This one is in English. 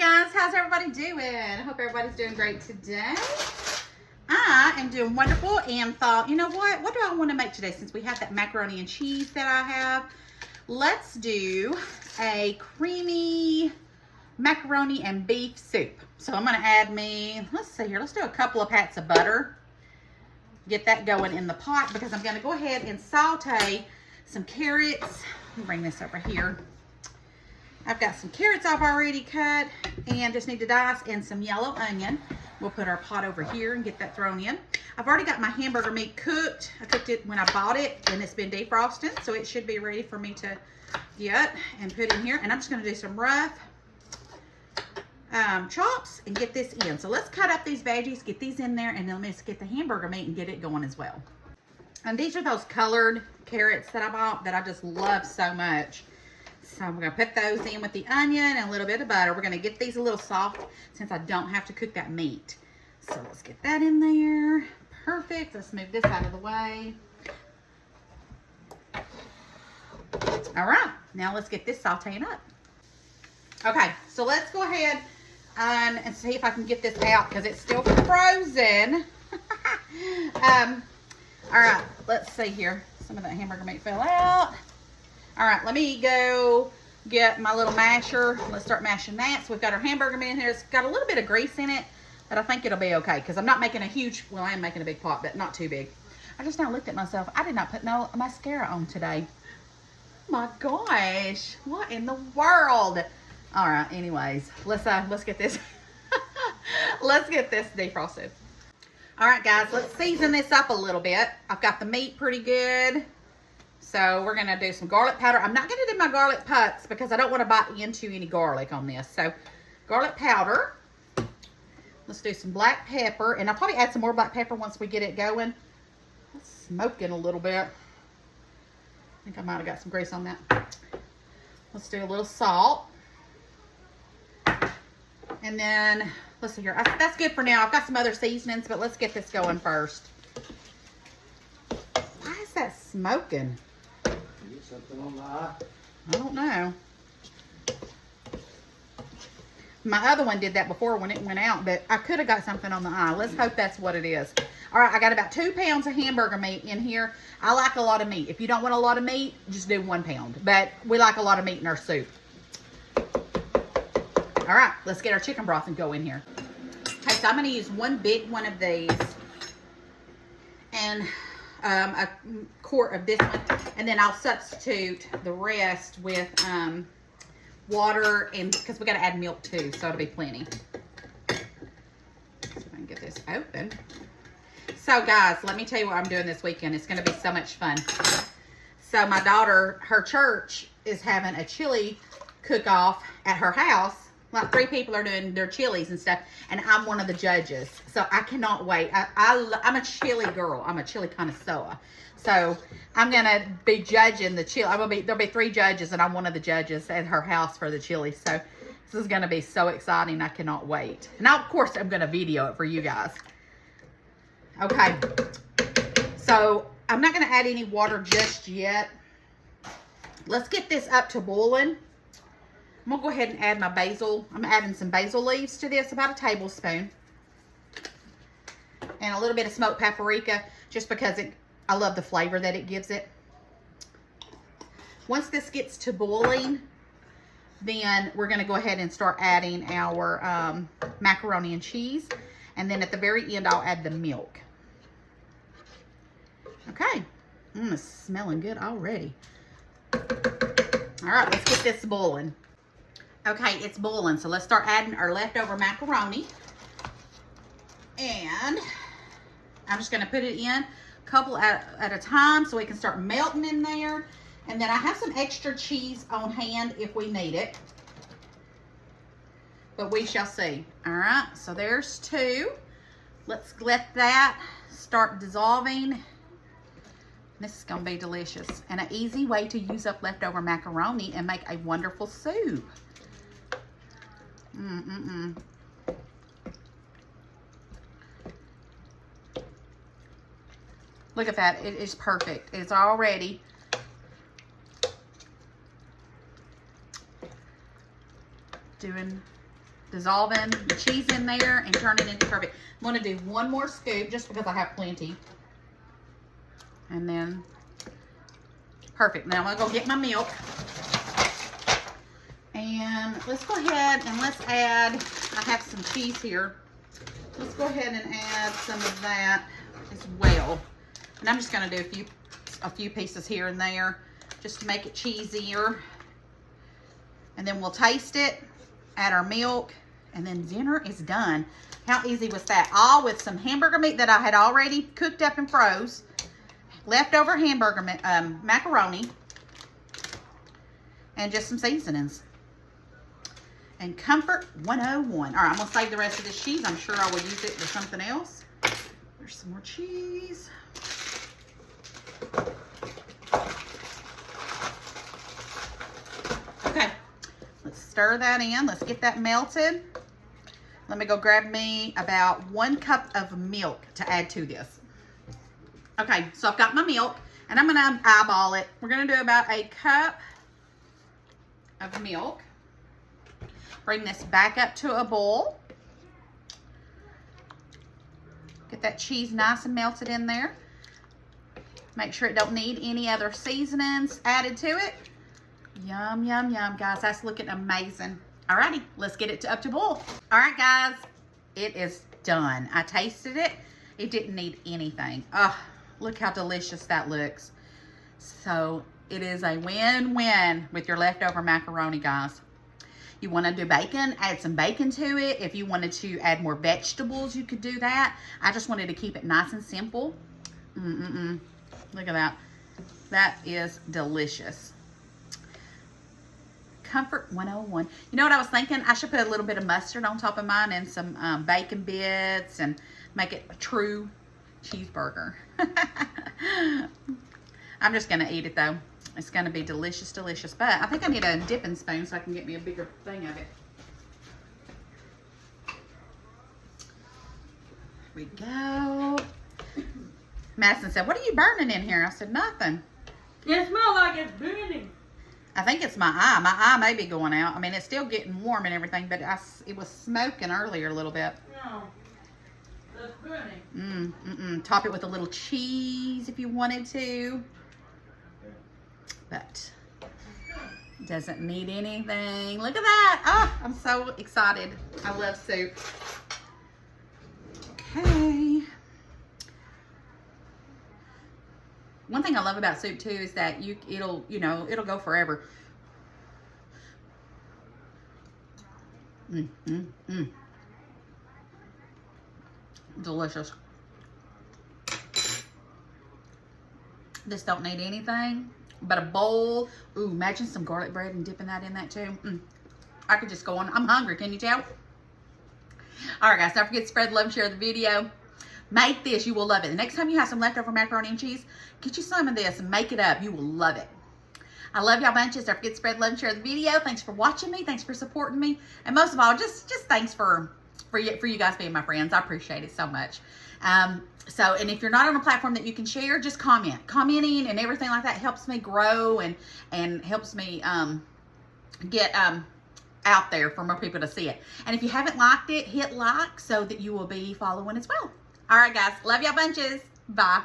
guys, how's everybody doing? I hope everybody's doing great today. I am doing wonderful and thought, you know what do I want to make today? Since we have that macaroni and cheese that I have, let's do a creamy macaroni and beef soup. So I'm going to add let's see here, let's do a couple of pats of butter. Get that going in the pot because I'm going to go ahead and saute some carrots. Let me bring this over here. I've got some carrots I've already cut and just need to dice, and some yellow onion. We'll put our pot over here and get that thrown in. I've already got my hamburger meat cooked. I cooked it when I bought it and it's been defrosted, so it should be ready for me to get and put in here. And I'm just going to do some rough chops and get this in. So let's cut up these veggies, get these in there, and then let's get the hamburger meat and get it going as well. And these are those colored carrots that I bought that I just love so much. So I'm going to put those in with the onion and a little bit of butter. We're going to get these a little soft since I don't have to cook that meat. So let's get that in there. Perfect. Let's move this out of the way. All right. Now let's get this sauteing up. Okay. So let's go ahead and see if I can get this out because it's still frozen. All right. Let's see here. Some of that hamburger meat fell out. All right, let me go get my little masher. Let's start mashing that. So we've got our hamburger meat in here. It's got a little bit of grease in it, but I think it'll be okay because I'm not making a huge, well, I am making a big pot, but not too big. I just now looked at myself. I did not put no mascara on today. Oh my gosh, what in the world? All right, anyways, let's get this, let's get this defrosted. All right, guys, let's season this up a little bit. I've got the meat pretty good. So we're going to do some garlic powder. I'm not going to do my garlic putts because I don't want to bite into any garlic on this. So garlic powder. Let's do some black pepper. And I'll probably add some more black pepper once we get it going. It's smoking a little bit. I think I might have got some grease on that. Let's do a little salt. And then, let's see here. That's good for now. I've got some other seasonings, but let's get this going first. Why is that smoking? Something on the eye? I don't know. My other one did that before when it went out, but I could have got something on the eye. Let's hope that's what it is. All right, I got about 2 pounds of hamburger meat in here. I like a lot of meat. If you don't want a lot of meat, just do 1 pound. But we like a lot of meat in our soup. All right, let's get our chicken broth and go in here. Okay, so I'm going to use 1 big one of these. And a quart of this one, and then I'll substitute the rest with water, and because we got to add milk too, so it'll be plenty. So if I can get this open. So guys, let me tell you what I'm doing this weekend. It's going to be so much fun. So my daughter, her church is having a chili cook-off at her house. Like 3 people are doing their chilies and stuff, and I'm one of the judges. So I cannot wait. I'm a chili girl. I'm a chili connoisseur. So I'm gonna be judging the chili. There'll be 3 judges, and I'm one of the judges at her house for the chili. So this is gonna be so exciting. I cannot wait. And now, of course, I'm gonna video it for you guys. Okay. So I'm not gonna add any water just yet. Let's get this up to boiling. I'm going to go ahead and add my basil. I'm adding some basil leaves to this, about a tablespoon. And a little bit of smoked paprika, just because I love the flavor that it gives it. Once this gets to boiling, then we're going to go ahead and start adding our macaroni and cheese. And then at the very end, I'll add the milk. Okay. It's smelling good already. All right, let's get this boiling. Okay, it's boiling, so let's start adding our leftover macaroni. And I'm just going to put it in a couple at a time so it can start melting in there. And then I have some extra cheese on hand if we need it. But we shall see. All right, so there's 2. Let's let that start dissolving. This is going to be delicious. And an easy way to use up leftover macaroni and make a wonderful soup. Look at that. It is perfect. It's already doing dissolving the cheese in there and turn it into perfect. I'm going to do one more scoop just because I have plenty. And then, perfect. Now I'm going to go get my milk. And let's go ahead and let's add, I have some cheese here. Let's go ahead and add some of that as well. And I'm just going to do a few pieces here and there just to make it cheesier. And then we'll taste it, add our milk, and then dinner is done. How easy was that? All with some hamburger meat that I had already cooked up and froze. Leftover hamburger macaroni. And just some seasonings. And comfort 101. All right, I'm going to save the rest of this cheese. I'm sure I will use it for something else. There's some more cheese. Okay, let's stir that in. Let's get that melted. Let me go grab me about 1 cup of milk to add to this. Okay, so I've got my milk, and I'm going to eyeball it. We're going to do about a cup of milk. Bring this back up to a boil. Get that cheese nice and melted in there. Make sure it don't need any other seasonings added to it. Yum, yum, yum, guys. That's looking amazing. Alrighty, let's get it up to boil. Alright, guys, it is done. I tasted it. It didn't need anything. Oh, look how delicious that looks. So, it is a win-win with your leftover macaroni, guys. You want to do bacon, add some bacon to it. If you wanted to add more vegetables, you could do that. I just wanted to keep it nice and simple. Look at that. That is delicious. Comfort 101. You know what I was thinking? I should put a little bit of mustard on top of mine and some bacon bits and make it a true cheeseburger. I'm just going to eat it, though. It's going to be delicious, delicious. But I think I need a dipping spoon so I can get me a bigger thing of it. Here we go. Madison said, "What are you burning in here?" I said, "Nothing." It smells like it's burning. I think it's my eye. My eye may be going out. I mean, it's still getting warm and everything, but it was smoking earlier a little bit. No. It's burning. Top it with a little cheese if you wanted to. But doesn't need anything. Look at that. Oh, I'm so excited. I love soup. Okay. One thing I love about soup too is that it'll go forever. Delicious. This don't need anything but a bowl. Ooh, imagine some garlic bread and dipping that in that too. I could just go on. I'm hungry, can you tell? All right, guys, don't forget to spread love and share the video. Make this. You will love it. The next time you have some leftover macaroni and cheese, get you some of this and make it up. You will love it. I love y'all bunches. Don't forget to spread love and share the video. Thanks for watching me. Thanks for supporting me. And most of all, just thanks for you guys being my friends. I appreciate it so much. And if you're not on a platform that you can share, just comment. Commenting and everything like that helps me grow and helps me get out there for more people to see it. And if you haven't liked it, hit like so that you will be following as well. All right, guys. Love y'all bunches. Bye.